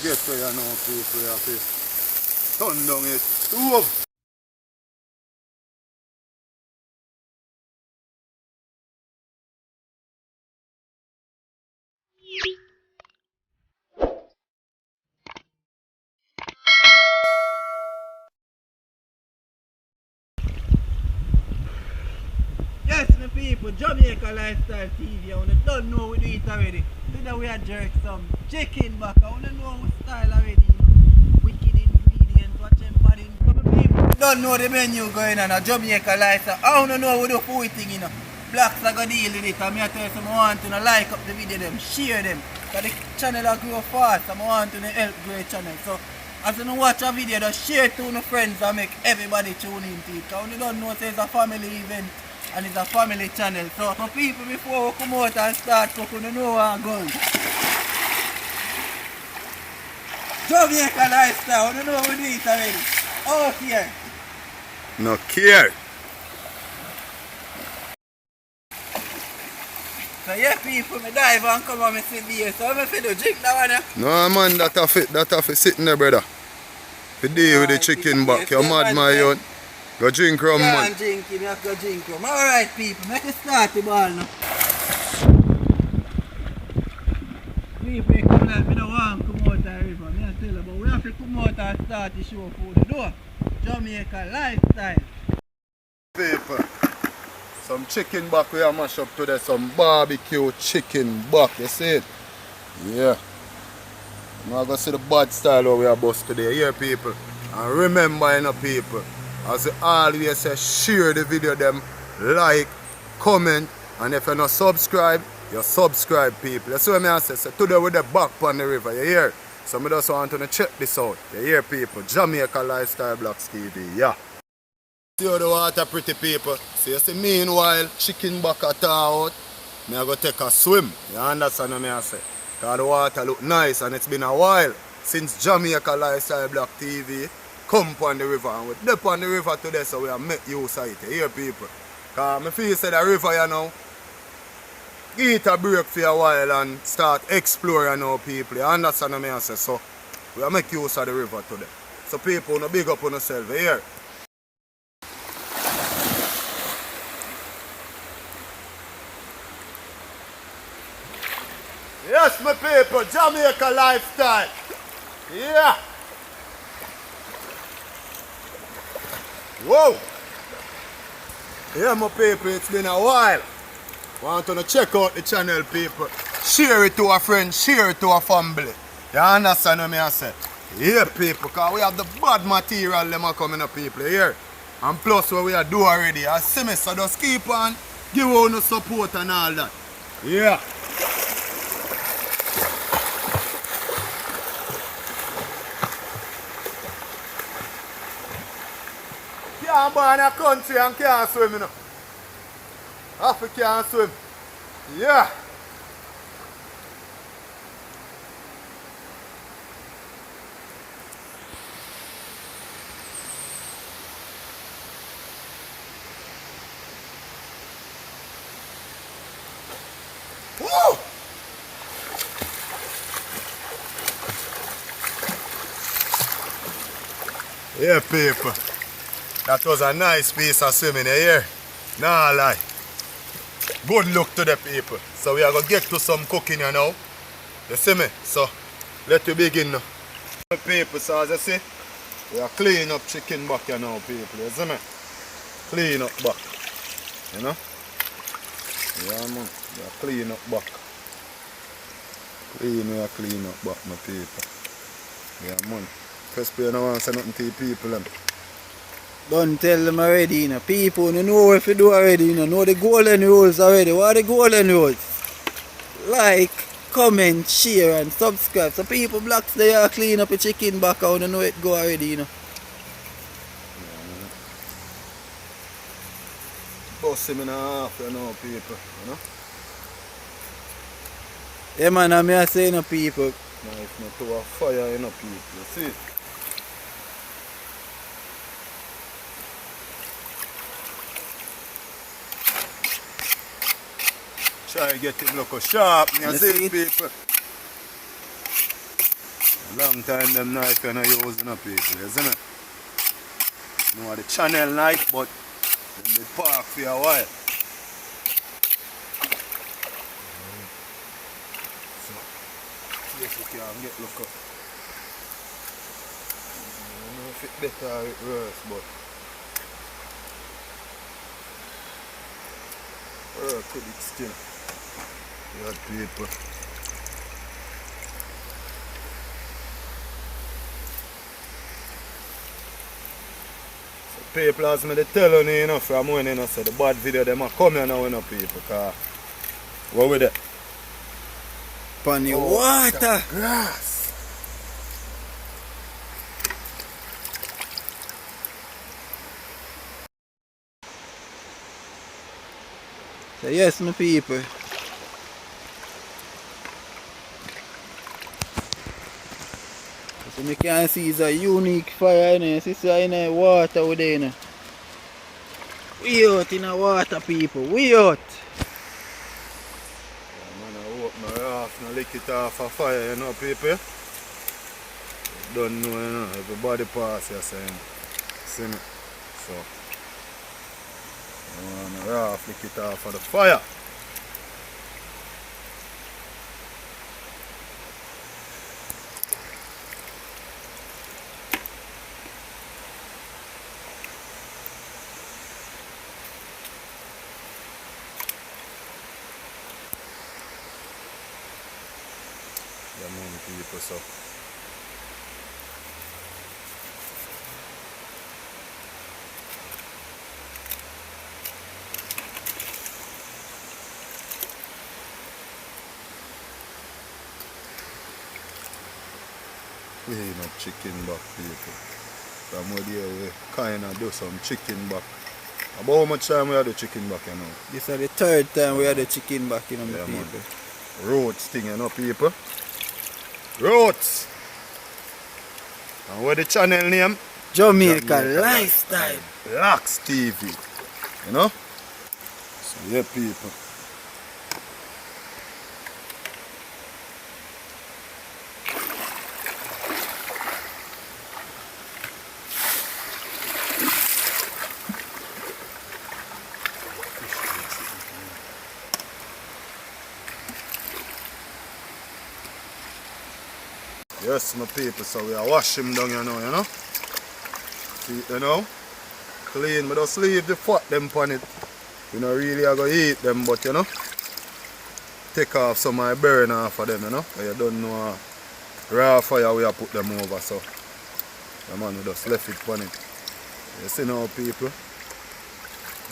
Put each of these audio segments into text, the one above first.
get where you know people you have to turn down it stove. Yes, my people, Jamaica Lifestyle TV, I don't know we do it already. Today we are jerk some chicken back. I want to know our style already, you know. Wicked ingredients, watch them body. Some people don't know the menu going on, Jamaica Lifestyle. I want to know what the food thing, you know. Blacks are going to deal with it. And I tell you, I want to like up the video, them, share them. Because the channel will grow fast, and I want to help grow the channel. So, as you watch a video, just share to your friends and make everybody tune in to it. Because you don't know, say it's a family event. And it's a family channel, so for people before we come out and start cooking, you know where I'm going. Jamaica Lifestyle, you know we do it already. Out here. No care. So yeah people, me dive and come and sit here. So I'm going to drink that one, yeah? No man, that have to sit in there, brother. To deal with the chicken back, you're mad my young. Go drink rum, man. Can't drink him, you have to go drink rum. Alright people, make us start the ball now. People come like me don't want to come out of the river, me I tell you, but we have to come out and start the show for the door. Jamaica Lifestyle. People, some chicken back we have mash up today, some barbecue chicken back, you see it? Yeah. Now go see the bad style we are bust today, yeah people. And remember, you know people, as I always say, share the video them, like, comment, and if you not subscribe, you subscribe people. You see what I say? So today we're back on the river, you hear? So I just want to check this out. You hear people? Jamaica Lifestyle Blacks TV, yeah. See how the water pretty people. So you see meanwhile, chicken back at out, me I go take a swim. You understand what I say? Because the water look nice and it's been a while since Jamaica Lifestyle Black TV come on the river, and we dip on the river today, so we are make use of it. You hear people? Because I feel say the river, you know, give it a break for a while and start exploring now people. You understand what I say? So we are make use of the river today. So people, no big up on yourself. You hear? Yes, my people, Jamaica Lifestyle. Yeah. Whoa! Yeah, my people, it's been a while. Want to check out the channel, people. Share it to a friend, share it to a family. You understand what I say? Yeah, people, because we have the bad material them are coming up, people, here. And plus what we are do already, I see me, so just keep on, give all the support and all that. Yeah. Can't born in a country and can't swim, you know. Half can't swim. Yeah. Woo! Yeah, people. That was a nice piece of swimming, you hear? Nah lie. Good luck to the people. So we are going to get to some cooking you now. You see me? So let we begin now. People, so as you see, we are cleaning up chicken back you now, people. You see me? Clean up back. You know? Yeah man. We are clean up back. We are clean up back, my people. Yeah man. First you don't want to say nothing to the people. Don't tell them already, you know. People you know what to do already, you know the golden rules already. What are the golden rules? Like, comment, share and subscribe. So people blocks they are clean up a chicken back out and know it go already, you know. Bust him in half, you know, people, you know. Yeah man, I'm here saying, you know, people. Knife not to a fire, you know, people, you see? Try to get it look sharp, you see, people. Long time them knife you're not using up people, isn't it? You know the channel knife, but them they park for a while. So, yes, you can get look up. I don't know if it's better or it's worse, but could it still? You had people. People as me tell you know, from when you know, so the bad video them are coming now, you know, people, because what with it? Upon the water. Grass. So yes, my people. So you can see it's a unique fire in here. See in the water over there. You know. We out in the water, people. We out. Man, I open my off and lick it off a fire, you know, people. Don't know, you know, everybody pass here saying, see me. So, I off, lick it off of the fire. Yeah, man, people, so. We ain't no chicken back, people. From where we kind of do some chicken back. About how much time we had the chicken back, you know? This is the third time we had the chicken back, you know, my Yeah, people. man. Roads thing, you know, people. Roads! And what the channel name? Jamaica Lifestyle. Lax TV. You know? So yeah, people. Yes, my people, so we are wash him down, you know? See, you know? Clean, but just leave the fat them on it. You know, really are going to eat them, but you know? Take off some of my burn off of them, you know? You don't know raw fire we have put them over, so. Yeah, man, we just left it on it. You see now, people?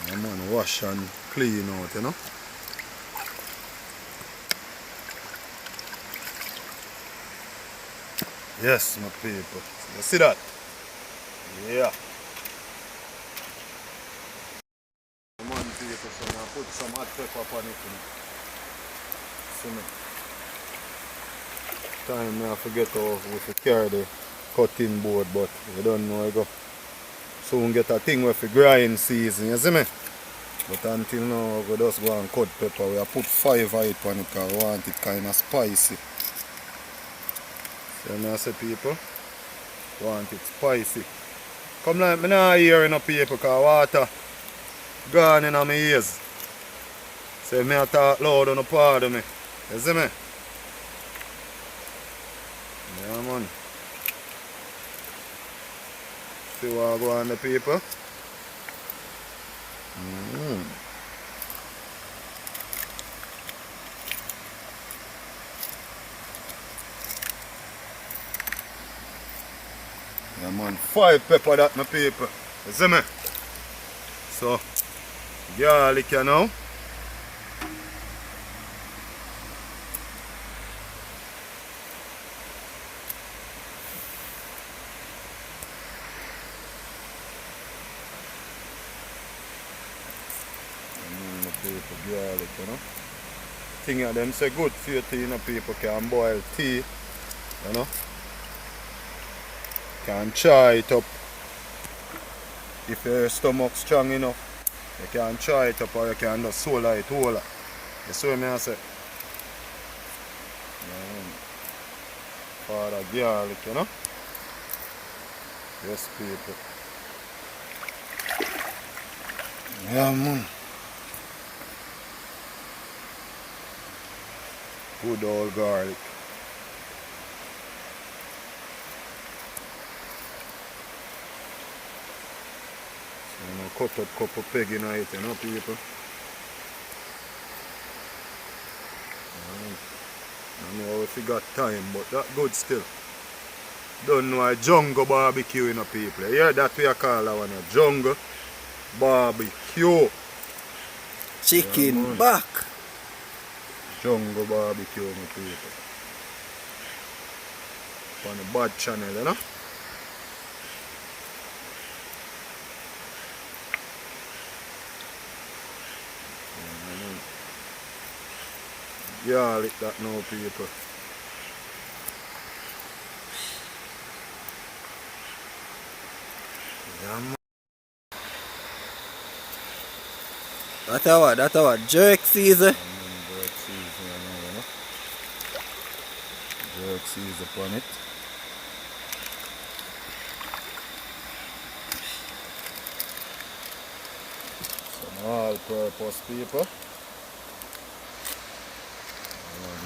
Yeah, man, wash and clean out, you know? Yes, my people. You see that? Yeah. Come on, people, so now put some hot pepper on it. You know. See me? Time now I forget how we carry the cutting board, but you don't know I go soon get a thing with the grind season, you see me? But until now we just go and cut pepper. We have put 5 of it on it because we want it kind of spicy. So I say people, want it spicy. Come like me not hearing no people because water gone in my ears. So me I talk loud on the part of me. You see me? Yeah man. See what I go on the people? Yeah man, 5 pepper that my people. You see me? So garlic you know. My people garlic, you know. Thing of them say good for your tea, you know, people can boil tea, you know. Can try it up if your stomach strong enough. You can try it up or you can just swallow it whole. You see what I say? for the garlic, you know. Yes, people. Yeah, man. Good old garlic. So, you know, cut up couple peg in it, you know, people. I know if you got time, but that good still. Don't know a jungle barbecue, you know, people. Yeah, that we call that one a jungle barbecue. Chicken Yeah, back. Jungle barbecue, my people. On the bad channel, you know. Garlic that now, people. Yeah, man. That's our jerk season. Jerk season, you know. Jerk season upon it. Some all-purpose, people.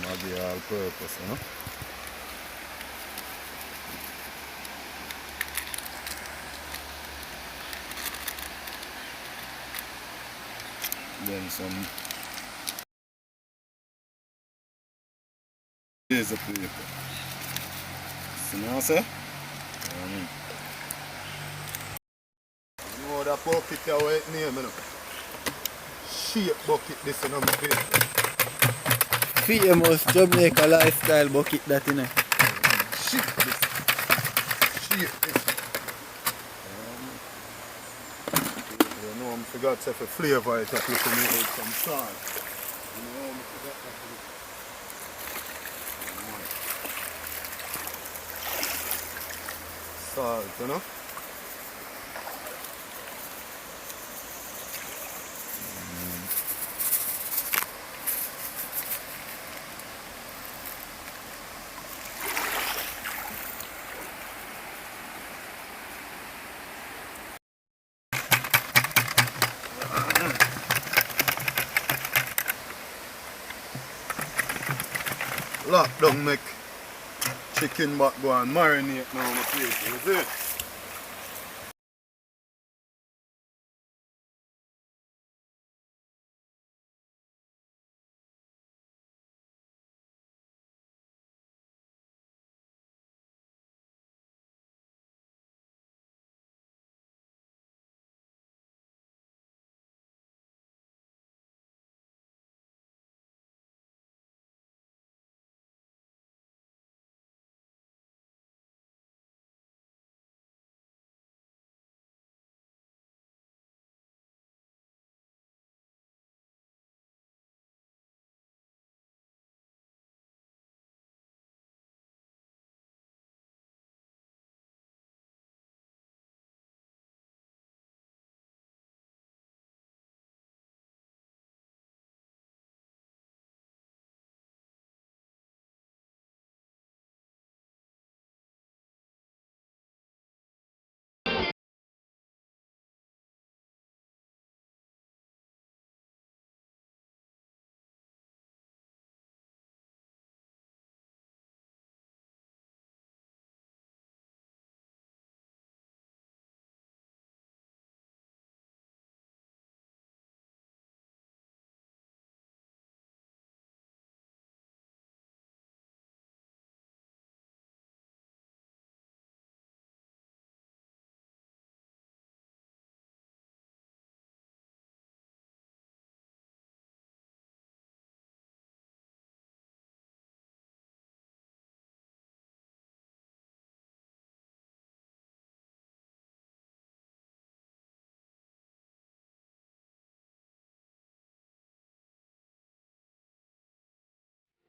Maggi all-purpose, you know. Then some laser paper. See now, sir? You know that bucket here, what it name, you know? Shape bucket, this is my paper. Famous Jamaica lifestyle bucket that in it. Shape this. Shape this. You know, I forgot to flavor it up, you can make with some salt. You know, I forgot that. Salt, you know. Lock down, make chicken back go and marinate now, my people, you see?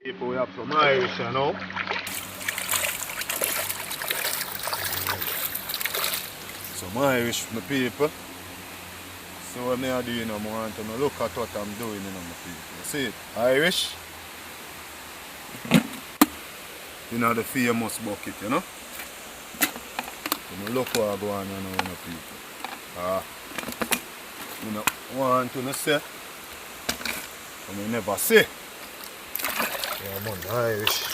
People, we have some Irish, you know. Some Irish, my people. So what me are doing, I want to look at what I'm doing, you know, my people. You see it? Irish. in the famous bucket, you know. You look what I go on, you know, people. You know, want to say, and you never say. Yeah, man, Irish.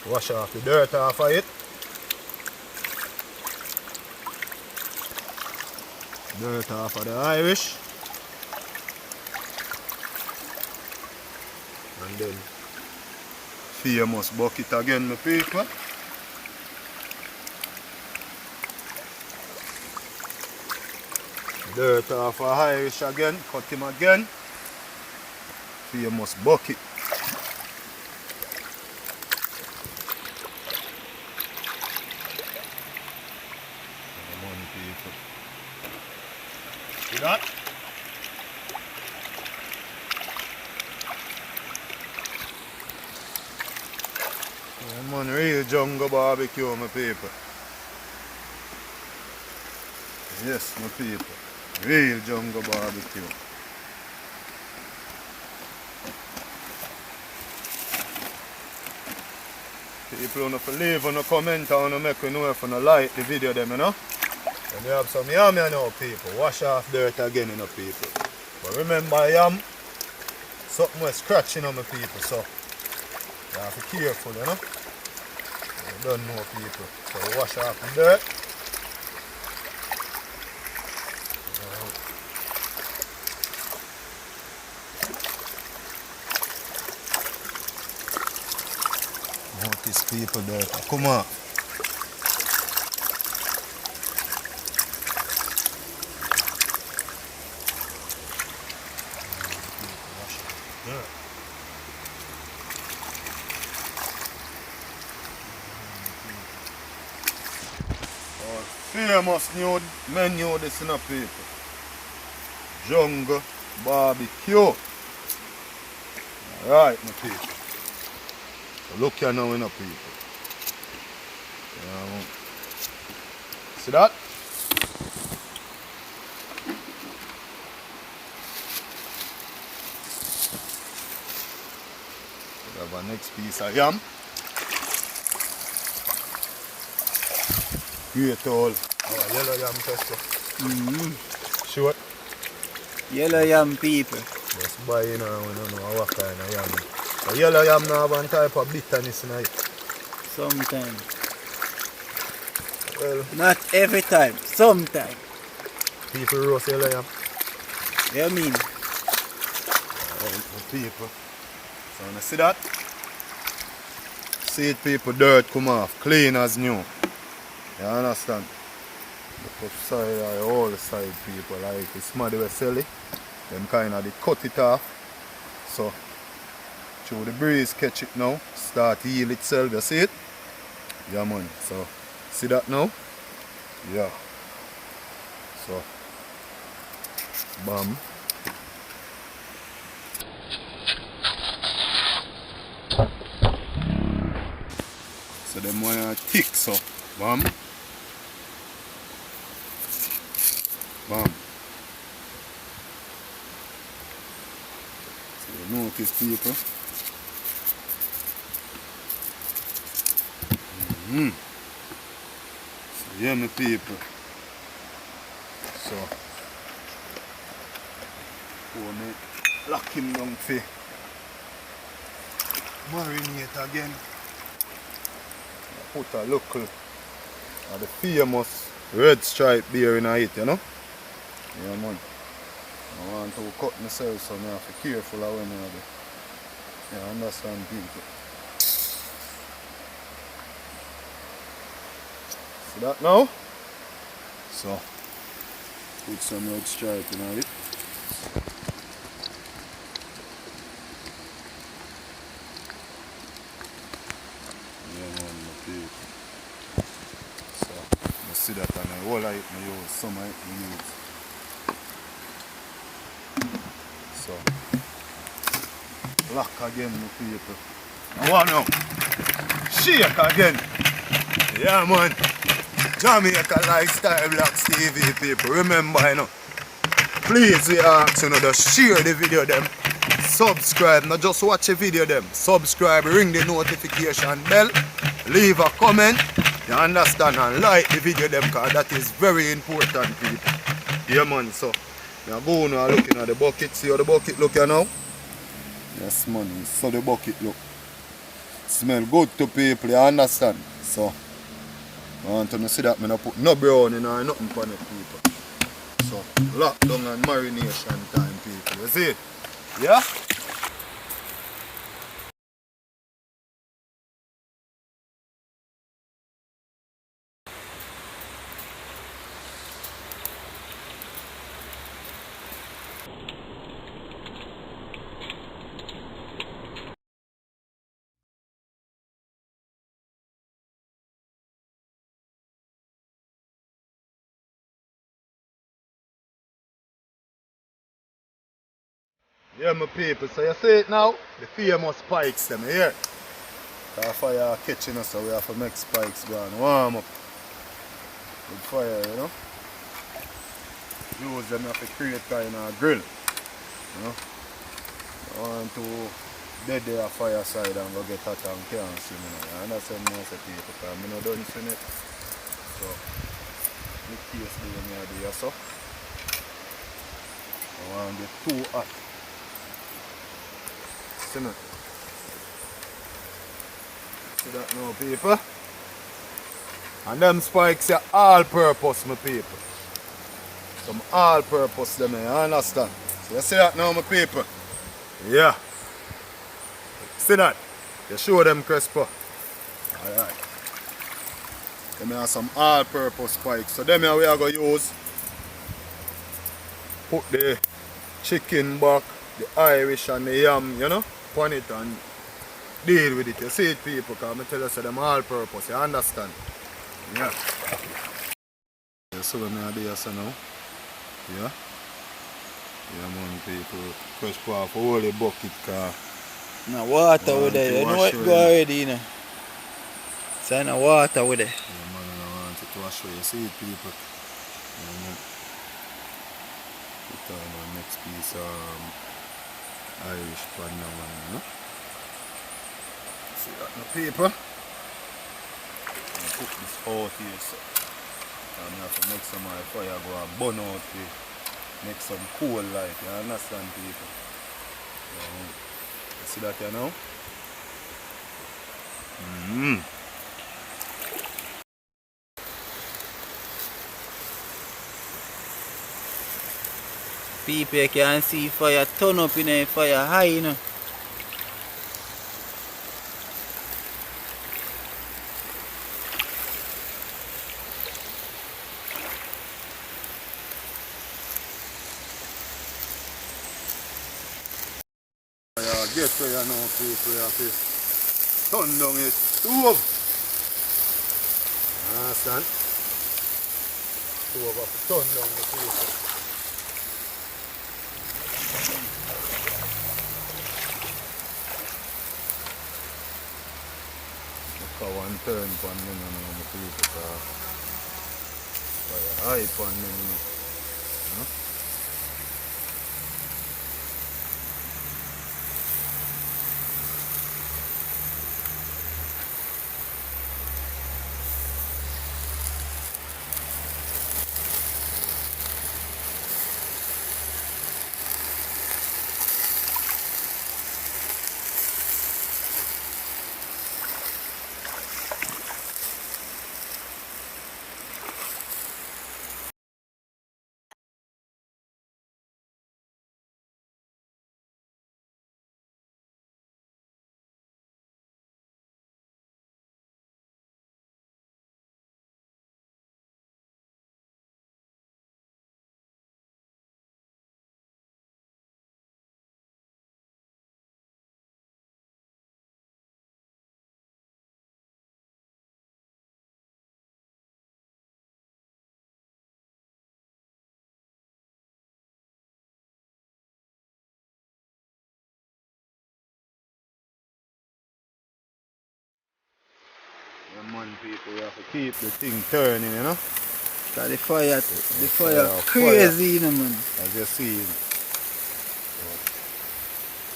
Wash off the dirt off of it. Dirt off of the Irish. And then famous bucket again, my people. Dirt off of Irish again, cut him again. Famous bucket. Come on, people. See that? Yeah, man, real jungle barbecue, my people. Yes, my people. Real jungle barbecue. People wanna leave on a comment and wanna make me know if you like the video them, you know. And you have some yam, you know, people. Wash off dirt again, you know, people. But remember yam, something was scratching on my people, so you have to be careful, you know. You don't know, people. So wash off the dirt. Notice people dirt. Come on. Famous new menu this in a people. Jungle barbecue. Alright, my people. So look here now in a people. Yeah, see that? We have our next piece of yam. Great all. Our yellow yam tester. Short. Yellow yam people. Just buy you know, we don't know what kind of yam. The yellow yam now have one type of bitterness in it. Sometimes. Well, not every time. Sometimes. people roast yellow yam. You mean? People. So you see that? See it, people, dirt come off, clean as new. You understand? The top side, all the side people, like it's muddy we sell it. Them kind of they cut it off. So through the breeze catch it now, start to heal itself, you see it? Yeah man, so see that now? Yeah. So bam. So them wire thick, so bam. Bam. So you notice people. So yeah my people. So when me lock him down for marinate again. Put a local of the famous red stripe beer in it, you know? Yeah man. I want to cut myself so I have to be careful of when I do. You understand people? See that now? So put some red stripe in it. See that and I all I use, some I use. So lock again my people. I want now. Shake again. Yeah man. Jamaica Lifestyle Blocks TV people. Remember you know. Please we ask you know, just share the video them. subscribe, not just watch a video them. Subscribe, ring the notification bell, leave a comment, you understand, and like the video them, because that is very important, people. Yeah man, so now go now looking at the bucket. See how the bucket look here now? Yes man, so the bucket look. Smell good to people, you understand? So I want to see that I don't put no brown in or nothing for the people. So lockdown and marination time, people. You see? Yeah? Yeah, my people, so you see it now? The famous spikes them here. The fire catching us, so we have to make spikes go and warm up. With fire, you know? Use them have to create kind of grill. You know? I want to dead there fireside and go get hot and can't see me now. You understand most of the people, because I don't see it. So, the case the do so. I want to get too hot. See that now, people? And them spikes are all purpose, my people. Some all purpose them, you understand? So you see that now, my people? Yeah. See that? You show them crisper. Alright. Them have some all purpose spikes. So them here we are going to use. Put the chicken back, the Irish and the yam, you know? Pon it and deal with it. You see it, people, because I tell you, so them all purpose, you understand? Yeah. You see what I do so now? Yeah? Yeah, man, people. Fresh off all the bucket car. No water with it, you know what go already, you know. So no water with it. Yeah, man, I want it to wash away. You see it, people? Yeah, man. Put on the next piece Irish pan now, man, you know? See that now, people? Put this out here, so I have to make some of the fire go and burn out here. Make some cool light, you understand, people? Yeah, you see that here now? People can see fire turn up in a fire high, you know. Get where you know, people, you have to turn down it stove. Understand? Stove have to turn down the people. Look how one turn pan them now, the people. Fire high pan them, you know? Man, people, you have to keep the thing turning, you know? Cause the fire crazy, you know, man. As you see,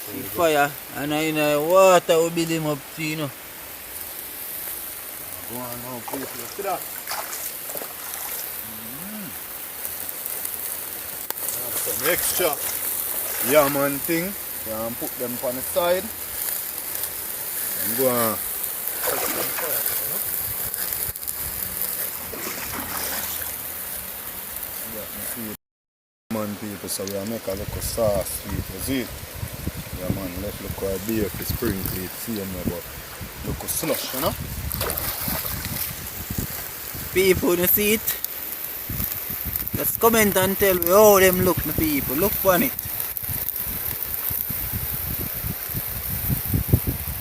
See fire and in the water will build him up too, you know. Go on now, people. See that? That's some extra yaman thing. You can put them on the side. And go on. Put some fire, you know? Yeah, me see it. Man, people, so we make a little sauce sweet, you see it? Yeah, man, let's look at beer for sprinkle it, see them, but look at slush, you know? People, you see it? Just comment and tell me how them look, my people. Look on it.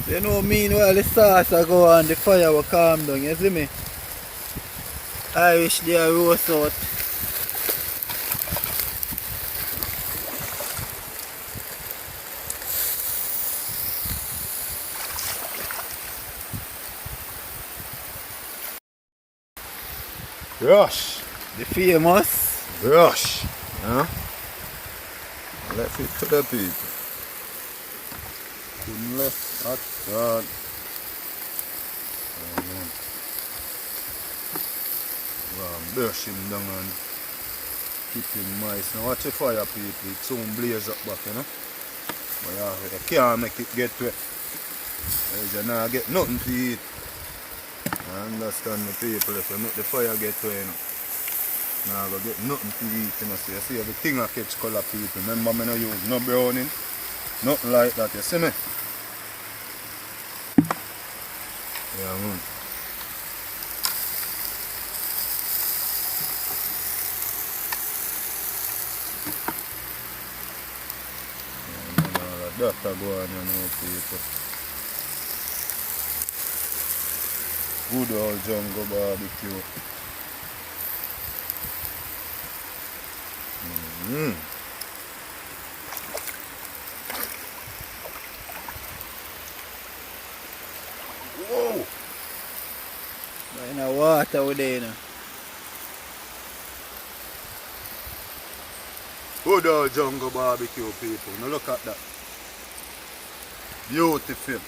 So you know, meanwhile the sauce I go on, the fire will calm down, you see me? I wish they are roast out. Rush! The famous. Rush! Huh? Let's it to the people. Couldn't left at all. Brush him down and keep him moist. Now watch the fire, people, it soon blaze up back, you know. But yeah, you can't make it get wet. You not get nothing to eat. I understand the people, if you make the fire get wet, you know. Now go get nothing to eat, you know. So you see everything I catch colour, people. Remember me no use no browning, nothing like that, you see me? Yeah, man. That go on, you know, people. Good old jungle barbecue. Whoa! In the water with there, you know. Good old jungle barbecue, people. Now look at that. Beautiful.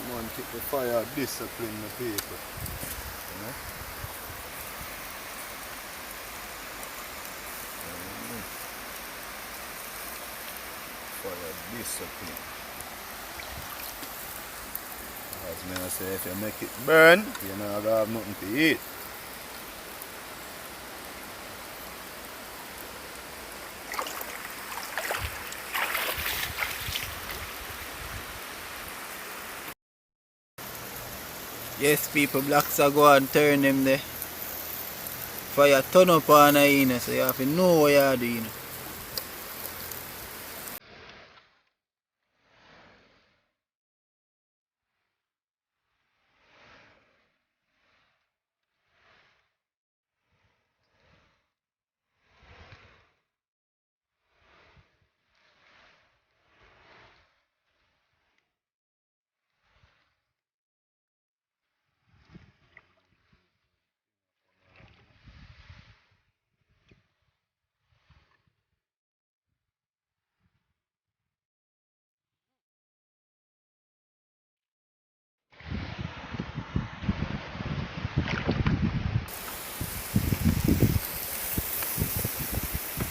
Come on, keep the fire discipline, the people. You know? Fire discipline. As me I say, if you make it burn, you're not gonna have nothing to eat. Yes, people, blacks are go and turn them there. Fire turn up on her, you know, so you have to know what you're doing.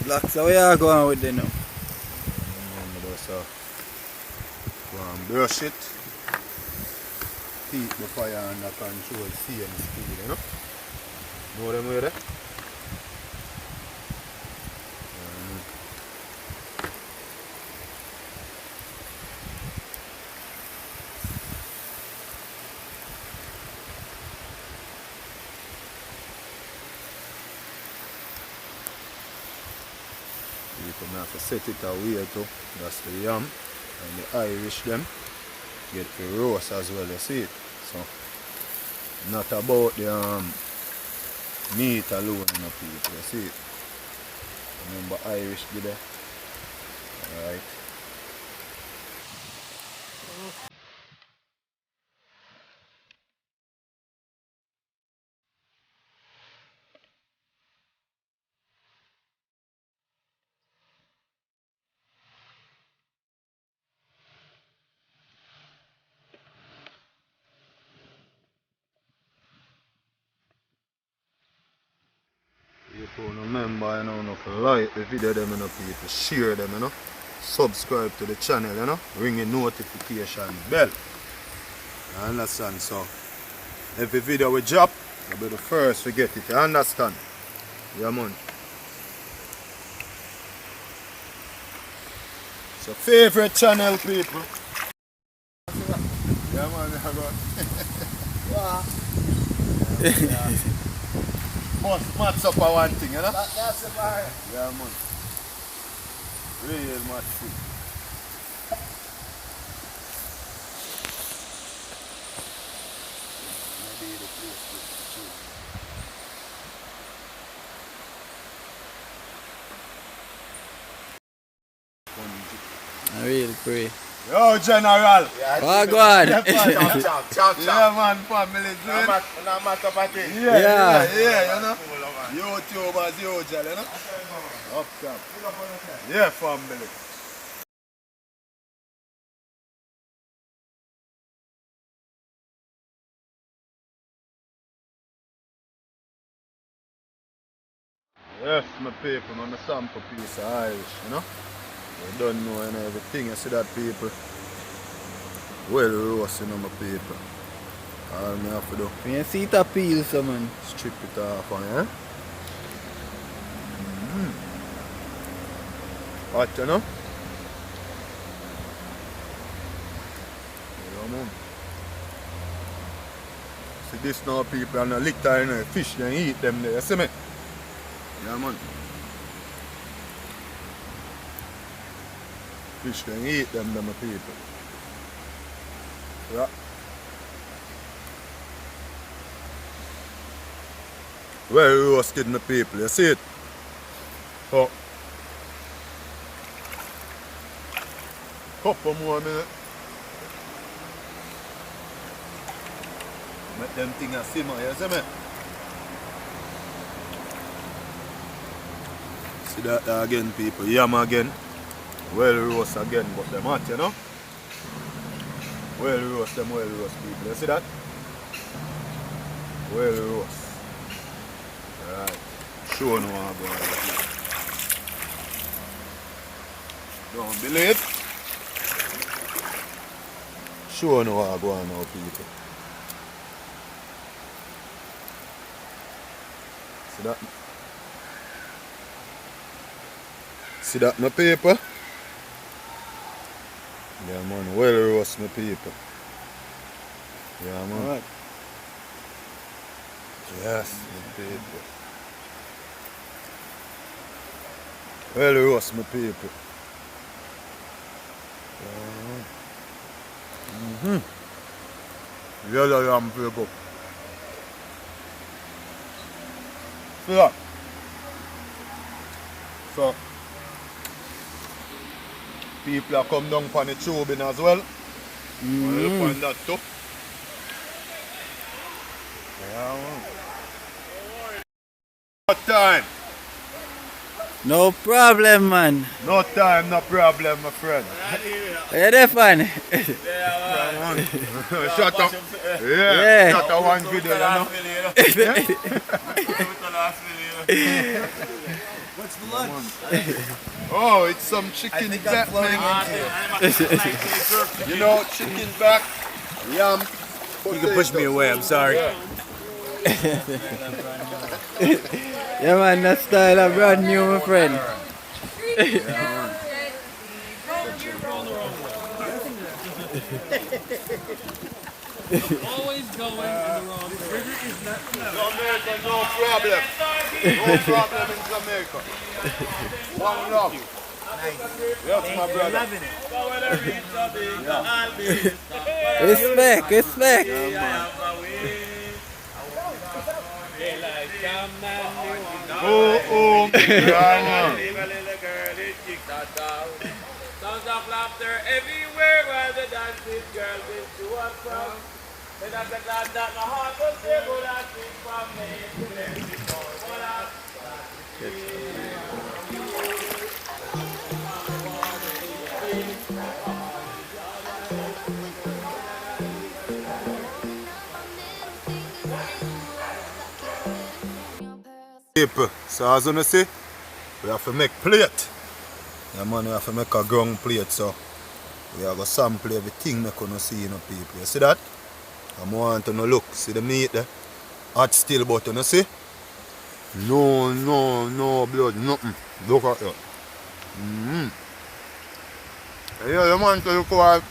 Blacks, how you are going with them now? So, go and brush it. Keep the fire under control, see and speed, you know? Know them way there? You come have to set it away too. That's the yam and the Irish them. Get the roast as well, you see it. So not about the meat alone, you know, people, you see it. Remember Irish be there. Alright. If you remember, you know, if you like the video, them, you know, people, share them, you know, subscribe to the channel, you know, ring the notification bell. You understand? So, every video we drop, you'll be the first to get it, you understand? Yeah, man. So, favorite channel, people. Yeah, man, I got. Wow. Yeah. Must match up for one thing, you know? That's the bar. Yeah, man. Real match fit. Maybe the place I really pray. Yo, General! Oh, go on. Yeah, man, family. Yeah, you know? YouTubers, yo, Jal, you know? Up top. Yeah, family. Yes, my people, man, a sample piece of Irish, you know? You don't know, you know, everything. You see that, people? Well roast, you know, my people. All me have to do, When you see it a peel, so man. strip it off on, yeah? Hot, you know? Yeah, man. See this now, people, and a little, you know, fish, then eat them there, you see me? Yeah, man. Fish can eat them, my people. Yeah. Well roasted, my people, you see it? Oh. Couple more minutes. Make them things simmer, you see me? See that again, people, yam again. Well roast again, but them hot, you know? Well roast them, well roast, people. You see that? Well roast. Alright. Show no one about it. Don't believe? Show no one about now, people. See that? See that, my people? Yeah, man, well roast, my people. Yeah, man. Alright. Yes, my people. Well roast, my people. Yellow yam people. See that? So, people are come down for the tubing as well. Look on that too. Yeah, man. No time. No problem, man. No time, no problem, my friend. Where you fun? Shut up. Yeah. Shut up one video, you know. What's the lunch? Oh, it's some chicken back, man. You know, chicken back, yam. You can push me away, I'm sorry. Yeah. Yeah man, that style are brand new, my friend. Always going in the wrong direction. Jamaica, no problem. No problem in Jamaica. One love. Yes, my brother. Respect. Oh, yeah, man. Sounds of laughter everywhere while the dancing girl is to and from. And I'm glad that my heart was there, but I think from me to let me know what I People, so as you see, we have to make plate. Yeah, man, we have to make a ground plate, so we have to sample everything make you see, you know, people. You see that? I want to look, see the meat there? Hot still button, you see? No blood, nothing. Look at that. Yeah, you man to look at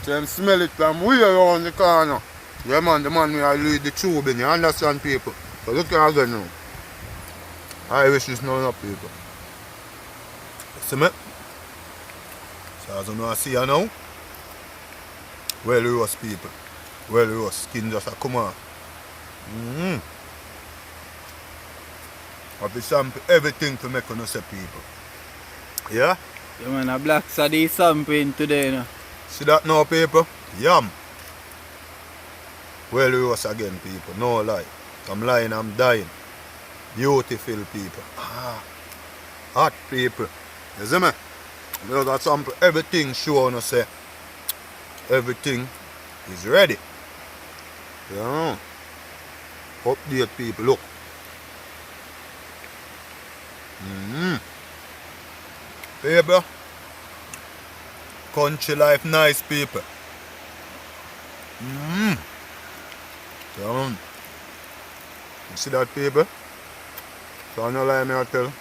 them smell it from way around the corner. Yeah, man, the man will lead the tube in, you understand, people? So look at again now. I wish this none of people. See me? So as you know, I see you now. Well roast people. Well roast. Skin just a come on. Have to sample everything to make you see people. Yeah? Yeah man, a black sadie sampling today, you know. See that now, people? Yum. Well roast again, people. No lie. I'm lying, I'm dying. Beautiful people. Hot people. You see me? You got sample everything show on say everything is ready. Yeah. Update people, look. People. Country life nice people. Yeah. You see that, people? So I don't lie, me I tell.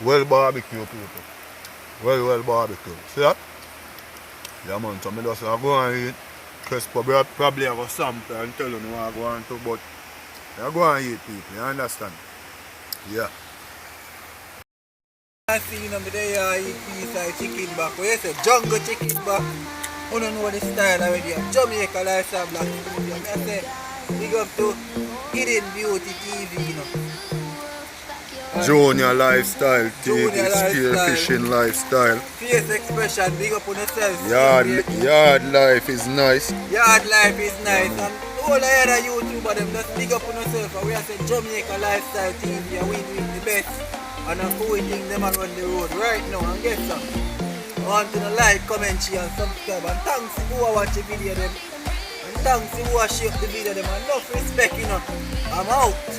Well barbecue, people. Well barbecue. See that? Yeah, man. So I just go and eat. Crespo probably have a sample and tell you what I go and do, but I go and eat, people. You understand? Yeah. I see you know me there eat piece of chicken back. Where you say jungle chicken back. You don't know the style already. Jamaica lifestyle black. I say big up to Hidden Beauty TV, you know. Junior lifestyle, Junior lifestyle. fishing lifestyle. Face expression, big up on yourself. Yard life is nice. Yard life is nice. And all the other YouTubers, them just big up on yourself. And we are saying Jamaica Lifestyle TV and we doing the best. And I'm cool thing them around the road right now. And get some. I want to like, comment, share and subscribe. And thanks to who watch the video them. And thanks to who share the video them. And enough respect, you know. I'm out.